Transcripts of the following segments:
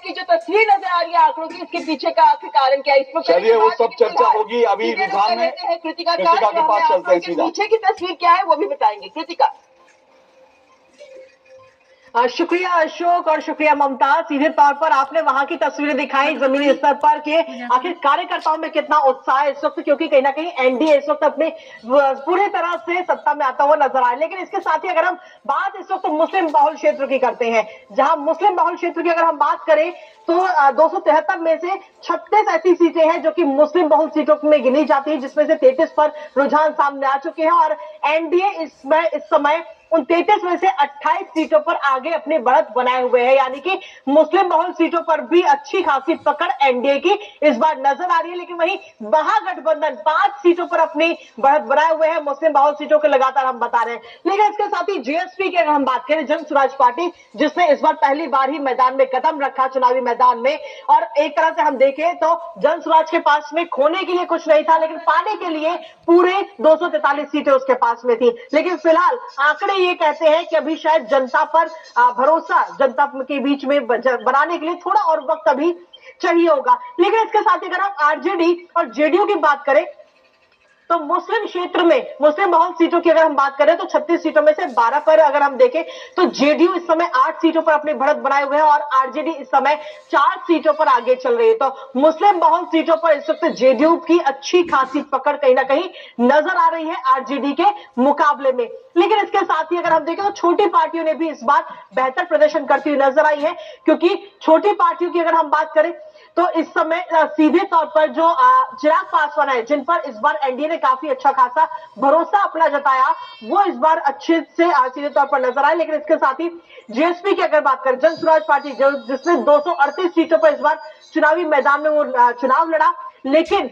की जो तस्वीर नजर आ रही है आंकड़ों की, इसके पीछे का आखिर कारण क्या है? इस पर चलिए वो सब चर्चा होगी। अभी रुझान में कृतिका के पास चलते हैं सीधा। पीछे की तस्वीर क्या है वो भी बताएंगे कृतिका। शुक्रिया अशोक और शुक्रिया ममता। सीधे तौर पर आपने वहां की तस्वीरें दिखाई जमीनी स्तर पर कि आखिर कार्यकर्ताओं में कितना उत्साह है इस वक्त, क्योंकि कहीं ना कहीं एनडीए इस वक्त अपने पूरी तरह से सत्ता में आता हुआ नजर आए। लेकिन इसके साथ ही अगर हम बात इस वक्त मुस्लिम बहुल क्षेत्र की करते हैं, जहां मुस्लिम बहुल क्षेत्र की अगर हम बात करें तो 273 में से 36 ऐसी सीटें हैं जो कि मुस्लिम बहुल सीटों में गिनी जाती है, जिसमें से 33 पर रुझान सामने आ चुके हैं और एनडीए इस समय उन 33 में से 28 सीटों पर आगे अपनी बढ़त बनाए हुए है। यानी कि मुस्लिम बहुल सीटों पर भी अच्छी खासी पकड़ एनडीए की इस बार नजर आ रही है। लेकिन वहीं महागठबंधन 5 सीटों पर अपनी बढ़त बनाए हुए है, मुस्लिम बहुल सीटों के लगातार हम बता रहे हैं। लेकिन इसके साथ ही जेएसपी की अगर हम बात करें, जन स्वराज पार्टी, जिसने इस बार पहली बार ही मैदान में कदम रखा चुनावी मैदान में, और एक तरह से हम देखें तो जन स्वराज के पास में खोने के लिए कुछ नहीं था, लेकिन पाने के लिए पूरे 243 सीटें उसके पास में थी। लेकिन फिलहाल आंकड़े ये कहते हैं कि अभी शायद जनता पर भरोसा जनता के बीच में बनाने के लिए थोड़ा और वक्त अभी चाहिए होगा। लेकिन इसके साथ ही अगर हम आरजेडी और जेडीयू की बात करें तो मुस्लिम क्षेत्र में मुस्लिम बहुल सीटों की अगर हम बात करें तो 36 सीटों में से 12 पर अगर हम देखें तो जेडीयू इस समय 8 सीटों पर अपनी बढ़त बनाए हुए हैं और आरजेडी इस समय 4 सीटों पर आगे चल रही है। तो मुस्लिम बहुल सीटों पर इस वक्त जेडीयू की अच्छी खासी पकड़ कहीं ना कहीं नजर आ रही है आरजेडी के मुकाबले में। लेकिन इसके साथ ही अगर हम देखें तो छोटी पार्टियों ने भी इस बार बेहतर प्रदर्शन करती हुई नजर आई है, क्योंकि छोटी पार्टियों की अगर हम बात करें तो इस समय सीधे तौर पर जो चिराग पासवान है, जिन पर इस बार एनडीए ने काफी अच्छा खासा भरोसा अपना जताया, वो इस बार अच्छे से सीधे तौर पर नजर आए। लेकिन इसके साथ ही जेएसपी की अगर बात करें, जन स्वराज पार्टी जिसने 238 सीटों पर इस बार चुनावी मैदान में वो चुनाव लड़ा, लेकिन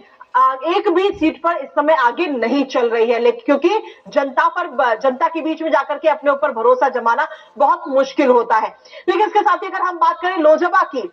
एक भी सीट पर इस समय आगे नहीं चल रही है, क्योंकि जनता के बीच में जाकर के अपने ऊपर भरोसा जमाना बहुत मुश्किल होता है। लेकिन इसके साथ ही अगर हम बात करें लोजपा की,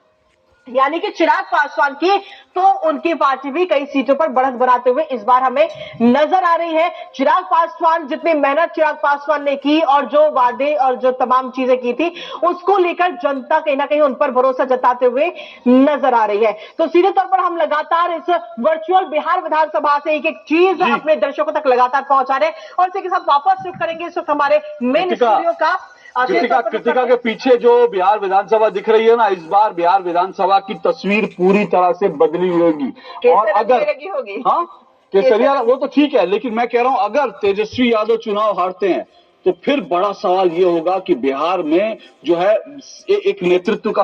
यानी कि चिराग पासवान की, तो उनकी पार्टी भी कई सीटों पर बढ़त बनाते हुए इस बार हमें नजर आ रही है। चिराग पासवान, जितनी मेहनत चिराग पासवान ने की और जो वादे और जो तमाम चीजें की थी, उसको लेकर जनता कहीं ना कहीं उन पर भरोसा जताते हुए नजर आ रही है। तो सीधे तौर पर हम लगातार इस वर्चुअल बिहार विधानसभा से एक एक चीज अपने दर्शकों तक लगातार पहुंचा रहे हैं और इसी के साथ वापस शिफ्ट करेंगे इस वक्त हमारे मेन स्टूडियो का। कृतिका के पीछे जो बिहार विधानसभा दिख रही है ना, इस बार बिहार विधानसभा की तस्वीर पूरी तरह से बदली होगी। और अगर हाँ केसरिया वो तो ठीक है, लेकिन मैं कह रहा हूं अगर तेजस्वी यादव चुनाव हारते हैं तो फिर बड़ा सवाल ये होगा कि बिहार में जो है एक नेतृत्व का